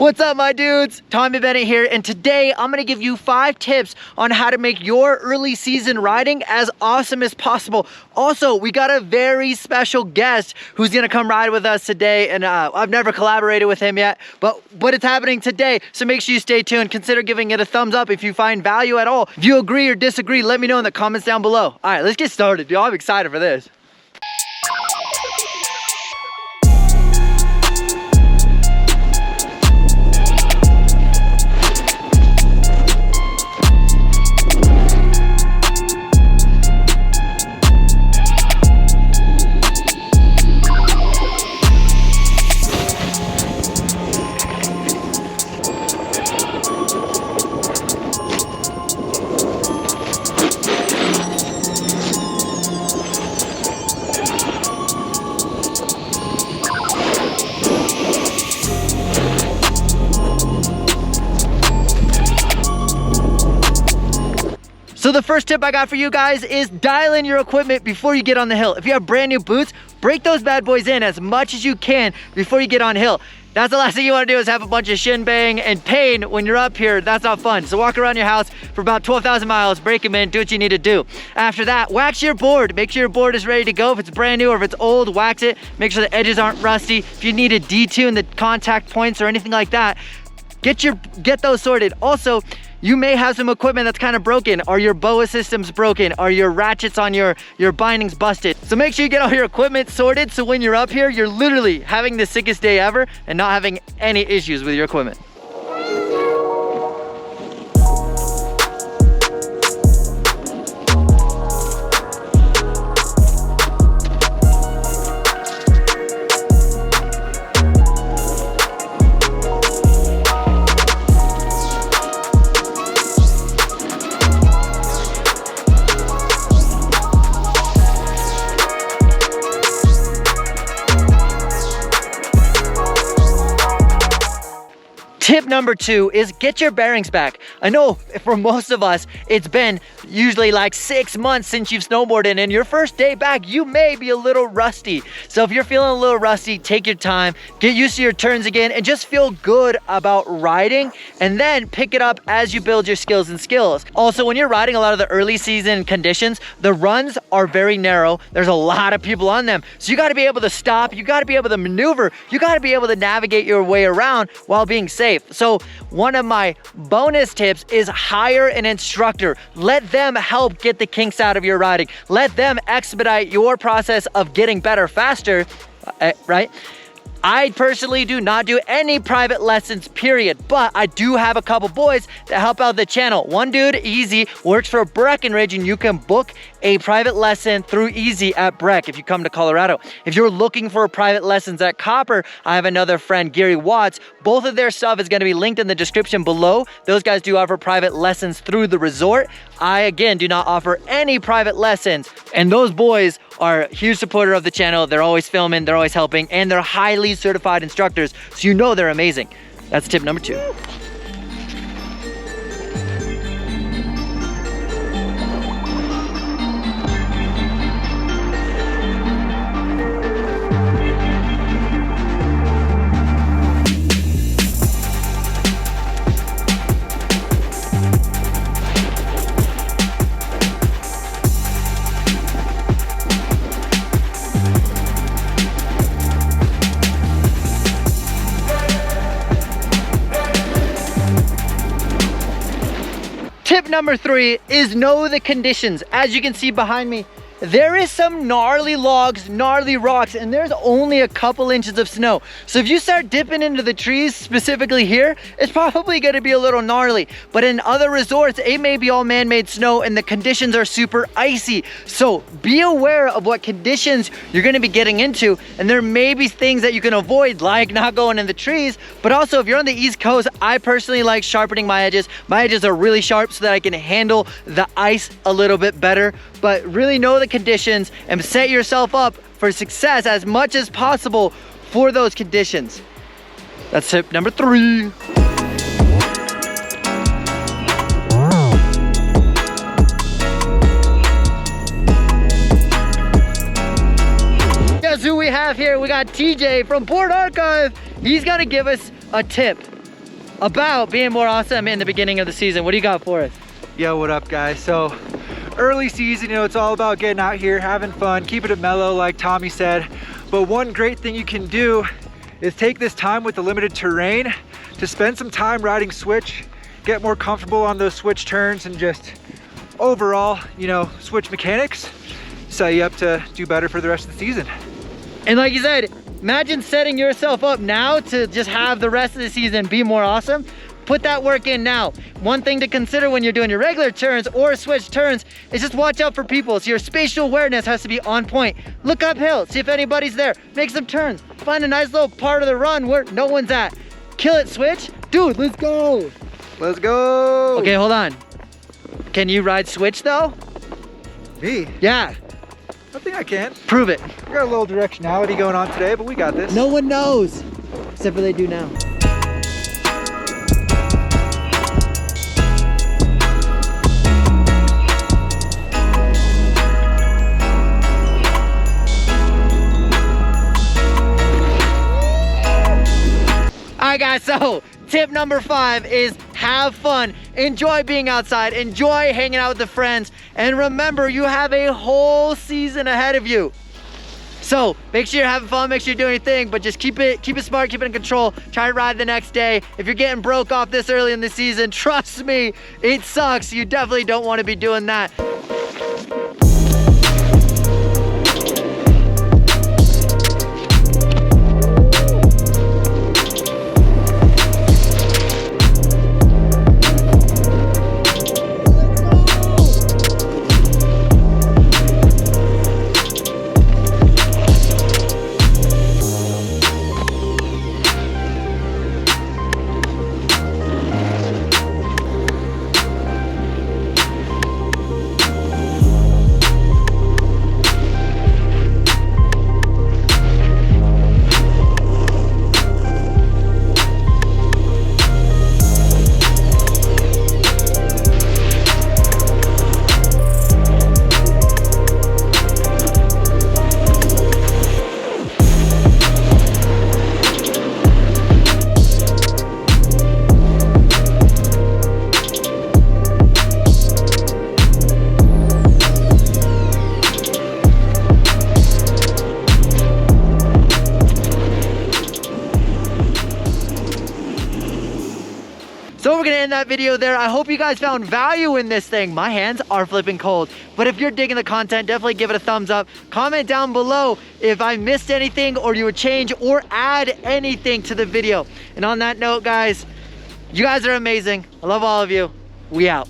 What's up, my dudes? Tommy Bennett here, and today I'm gonna give you 5 tips on how to make your early season riding as awesome as possible. Also, we got a very special guest who's gonna come ride with us today, and I've never collaborated with him yet, but it's happening today, so make sure you stay tuned. Consider giving it a thumbs up if you find value at all. If you agree or disagree, let me know in the comments down below. All right, let's get started, dude. I'm excited for this. So the first tip I got for you guys is dial in your equipment before you get on the hill. If you have brand new boots, break those bad boys in as much as you can before you get on hill. That's the last thing you want to do is have a bunch of shin bang and pain when you're up here. That's not fun. So walk around your house for about 12,000 miles, break them in, do what you need to do. After that, wax your board. Make sure your board is ready to go. If it's brand new or if it's old, wax it. Make sure the edges aren't rusty. If you need to detune the contact points or anything like that, get those sorted. Also, you may have some equipment that's kind of broken. Are your BOA systems broken? Are your ratchets on your bindings busted? So make sure you get all your equipment sorted so when you're up here, you're literally having the sickest day ever and not having any issues with your equipment. Tip number 2 is get your bearings back. I know for most of us, it's been usually like 6 months since you've snowboarded, and your first day back, you may be a little rusty. So if you're feeling a little rusty, take your time, get used to your turns again, and just feel good about riding, and then pick it up as you build your skills. Also, when you're riding a lot of the early season conditions, the runs are very narrow. There's a lot of people on them. So you gotta be able to stop, you gotta be able to maneuver, you gotta be able to navigate your way around while being safe. So one of my bonus tips is hire an instructor. Let them help get the kinks out of your riding. Let them expedite your process of getting better faster, right? I personally do not do any private lessons, period, but I do have a couple boys that help out the channel. One dude, Easy, works for Breckenridge, and you can book a private lesson through Easy at Breck if you come to Colorado. If you're looking for private lessons at Copper, I have another friend, Gary Watts. Both of their stuff is gonna be linked in the description below. Those guys do offer private lessons through the resort. I, again, do not offer any private lessons, and those boys are a huge supporter of the channel. They're always filming, they're always helping, and they're highly certified instructors, so you know they're amazing. That's tip number 2. Tip number 3 is know the conditions. As you can see behind me, there is some gnarly logs, gnarly rocks, and there's only a couple inches of snow. So if you start dipping into the trees, specifically here, it's probably gonna be a little gnarly. But in other resorts, it may be all man-made snow and the conditions are super icy. So be aware of what conditions you're gonna be getting into, and there may be things that you can avoid, like not going in the trees. But also, if you're on the East Coast, I personally like sharpening my edges. My edges are really sharp so that I can handle the ice a little bit better. But really know the conditions and set yourself up for success as much as possible for those conditions. That's tip number 3. Guess who we have here? We got TJ from Board Archive. He's gonna give us a tip. about being more awesome in the beginning of the season. What do you got for us? Yo, what up guys? So early season, you know, it's all about getting out here, having fun, keeping it mellow like Tommie said. But one great thing you can do is take this time with the limited terrain to spend some time riding switch, get more comfortable on those switch turns, and just overall, you know, switch mechanics set you up to do better for the rest of the season. And like you said, imagine setting yourself up now to just have the rest of the season be more awesome. Put that work in now. One thing to consider when you're doing your regular turns or switch turns is just watch out for people. So your spatial awareness has to be on point. Look uphill, see if anybody's there. Make some turns. Find a nice little part of the run where no one's at. Kill it, switch. Dude, let's go. Let's go. Okay, hold on. Can you ride switch though? Me? Yeah. I think I can. Prove it. We got a little directionality going on today, but we got this. No one knows, except for they do now. All right guys, so tip number 5 is have fun. Enjoy being outside, enjoy hanging out with the friends, and remember you have a whole season ahead of you. So make sure you're having fun, make sure you're doing your thing, but just keep it smart, keep it in control. Try to ride the next day. If you're getting broke off this early in the season, trust me, it sucks. You definitely don't want to be doing that. So we're gonna end that video there. I hope you guys found value in this thing. My hands are flipping cold. But if you're digging the content, definitely give it a thumbs up. Comment down below if I missed anything or you would change or add anything to the video. And on that note, guys, you guys are amazing. I love all of you. We out.